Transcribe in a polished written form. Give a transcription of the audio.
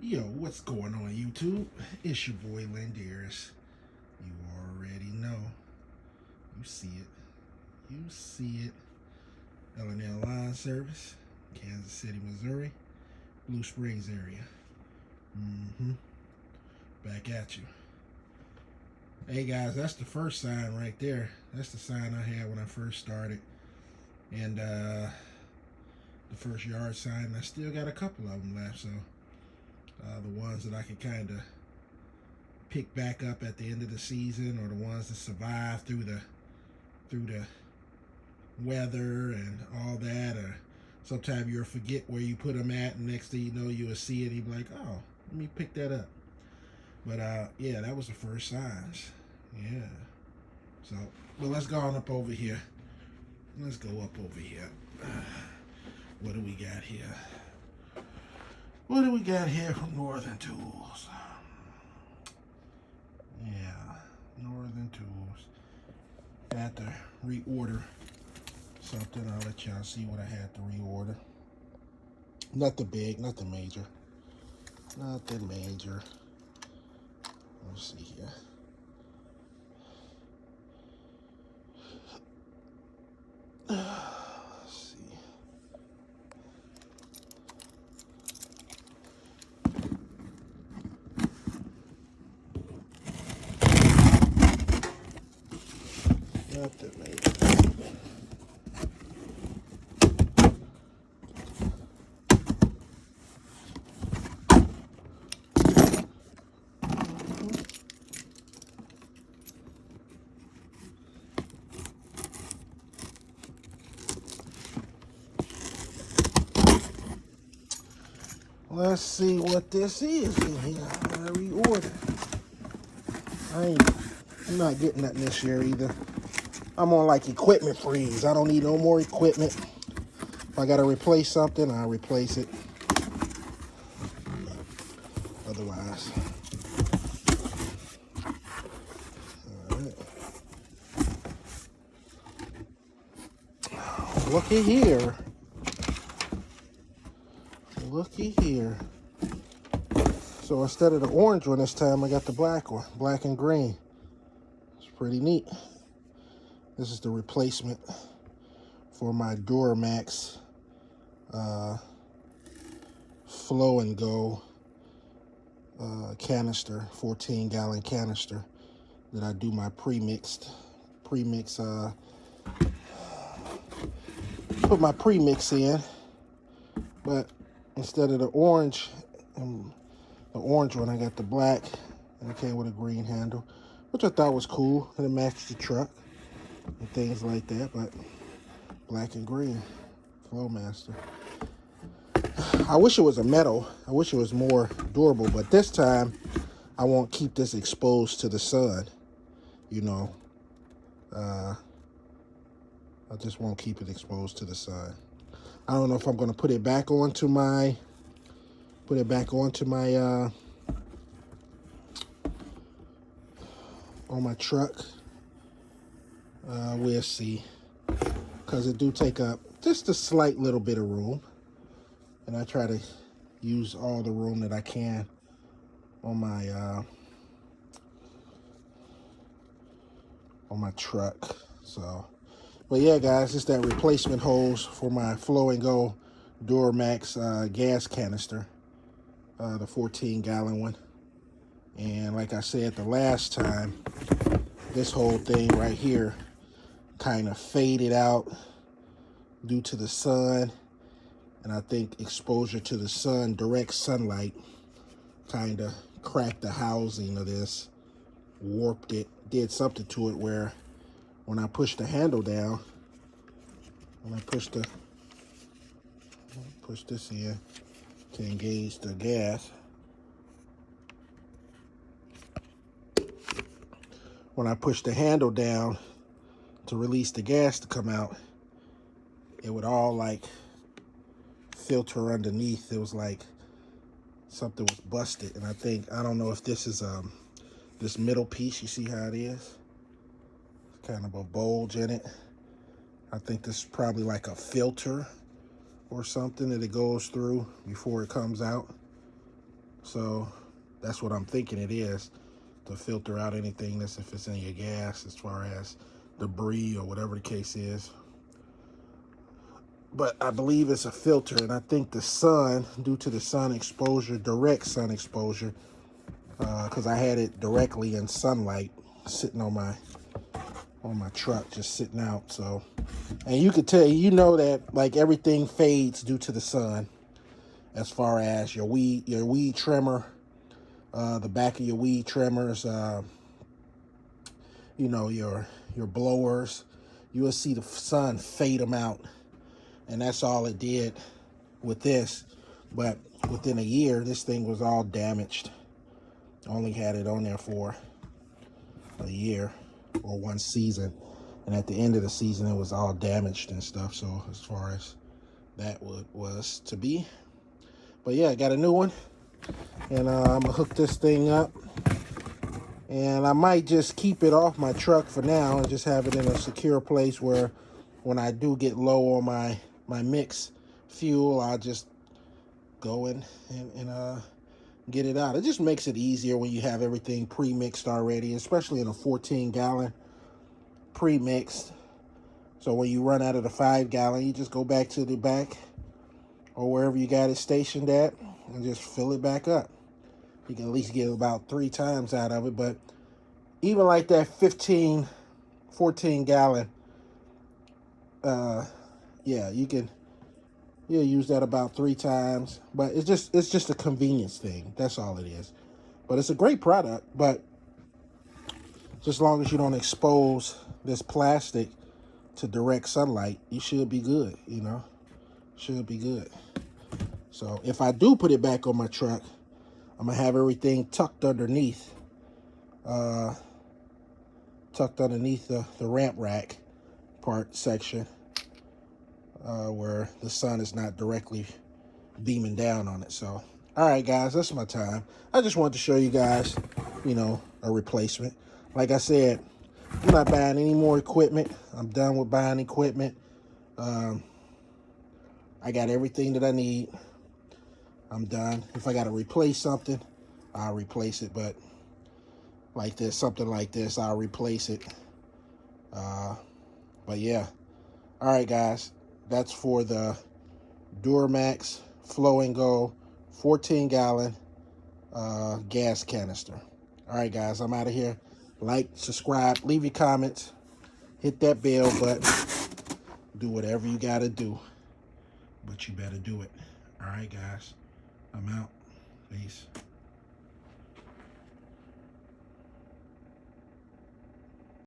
Yo, what's going on YouTube? It's your boy Landeris. You already know. You see it. You see it. L&L Line Service, Kansas City, Missouri, Blue Springs area. Back at you. Hey guys, that's the first sign right there. That's the sign I had when I first started. And the first yard sign, I still got a couple of them left, so the ones that I can kind of pick back up at the end of the season, or the ones that survive through the weather and all that, or sometimes you'll forget where you put them at, and next thing you know you'll see it and you'll be like, oh, let me pick that up. But yeah, that was the first signs. Yeah. So, but let's go on up over here. Let's go up over here. What do we got here? What do we got here from Northern Tools? Yeah, Northern Tools. I had to reorder something. I'll let y'all see what I had to reorder. Nothing big, nothing major. Nothing major. Let's see here. Let's see. Nothing major. Let's see what this is in here. I reordered. I'm not getting nothing this year either. I'm on like equipment freeze. I don't need no more equipment. If I gotta replace something, I'll replace it. Otherwise. Alright. Looky here. Looky here. So instead of the orange one this time, I got the black one, black and green. It's pretty neat. This is the replacement for my Duramax Flow and Go canister, 14-gallon canister that I do my premix, put my premix in. But instead of the orange one, I got the black, and it came with a green handle, which I thought was cool, and it matched the truck and things like that. But black and green, Flowmaster. I wish it was a metal. I wish it was more durable, but this time I won't keep this exposed to the sun. You know, I just won't keep it exposed to the sun. I don't know if I'm going to put it back onto my on my truck. We'll see, because it do take up just a slight little bit of room, and I try to use all the room that I can on my truck. So, but yeah, guys, it's that replacement hose for my Flow and Go Duramax gas canister, the 14-gallon one. And like I said the last time, this whole thing right here kind of faded out due to the sun. And I think exposure to the sun, direct sunlight, kind of cracked the housing of this, warped it, did something to it where when I push the handle down, when I push this in to engage the gas, when I push the handle down to release the gas to come out, it would all like filter underneath. It was like something was busted. And I don't know if this is this middle piece, you see how it is? It's kind of a bulge in it. I think this is probably like a filter or something that it goes through before it comes out. So that's what I'm thinking it is, to filter out anything that's, if it's in your gas, as far as debris or whatever the case is. But I believe it's a filter, and I think the sun, due to the sun exposure, direct sun exposure, because I had it directly in sunlight sitting on my truck, just sitting out. So, and you could tell, you know, that like everything fades due to the sun, as far as your weed trimmer, the back of your weed trimmers, you know, your blowers, you will see the sun fade them out. And that's all it did with this. But within a year, this thing was all damaged. Only had it on there for a year or one season. And at the end of the season, it was all damaged and stuff. So as far as that was to be. But yeah, I got a new one. And I'm going to hook this thing up. And I might just keep it off my truck for now and just have it in a secure place where when I do get low on my mix fuel, I'll just go and get it out. It just makes it easier when you have everything pre-mixed already, especially in a 14-gallon pre-mixed. So when you run out of the 5-gallon, you just go back to the back or wherever you got it stationed at and just fill it back up. You can at least get about 3 times out of it. But even like that 14-gallon, yeah, you'll use that about 3 times. But it's just a convenience thing. That's all it is. But it's a great product. But just as long as you don't expose this plastic to direct sunlight, you should be good, you know. Should be good. So if I do put it back on my truck, I'm going to have everything tucked underneath. Tucked underneath the ramp rack part section. Where the sun is not directly beaming down on it. So, all right, guys, that's my time. I just wanted to show you guys, you know, a replacement. Like I said, I'm not buying any more equipment. I'm done with buying equipment. I got everything that I need. I'm done. If I got to replace something, I'll replace it. But like this, something like this, I'll replace it. But yeah. All right, guys. That's for the Duramax Flow and Go 14-gallon gas canister. All right, guys, I'm out of here. Like, subscribe, leave your comments, hit that bell button, do whatever you got to do, but you better do it. All right, guys, I'm out. Peace.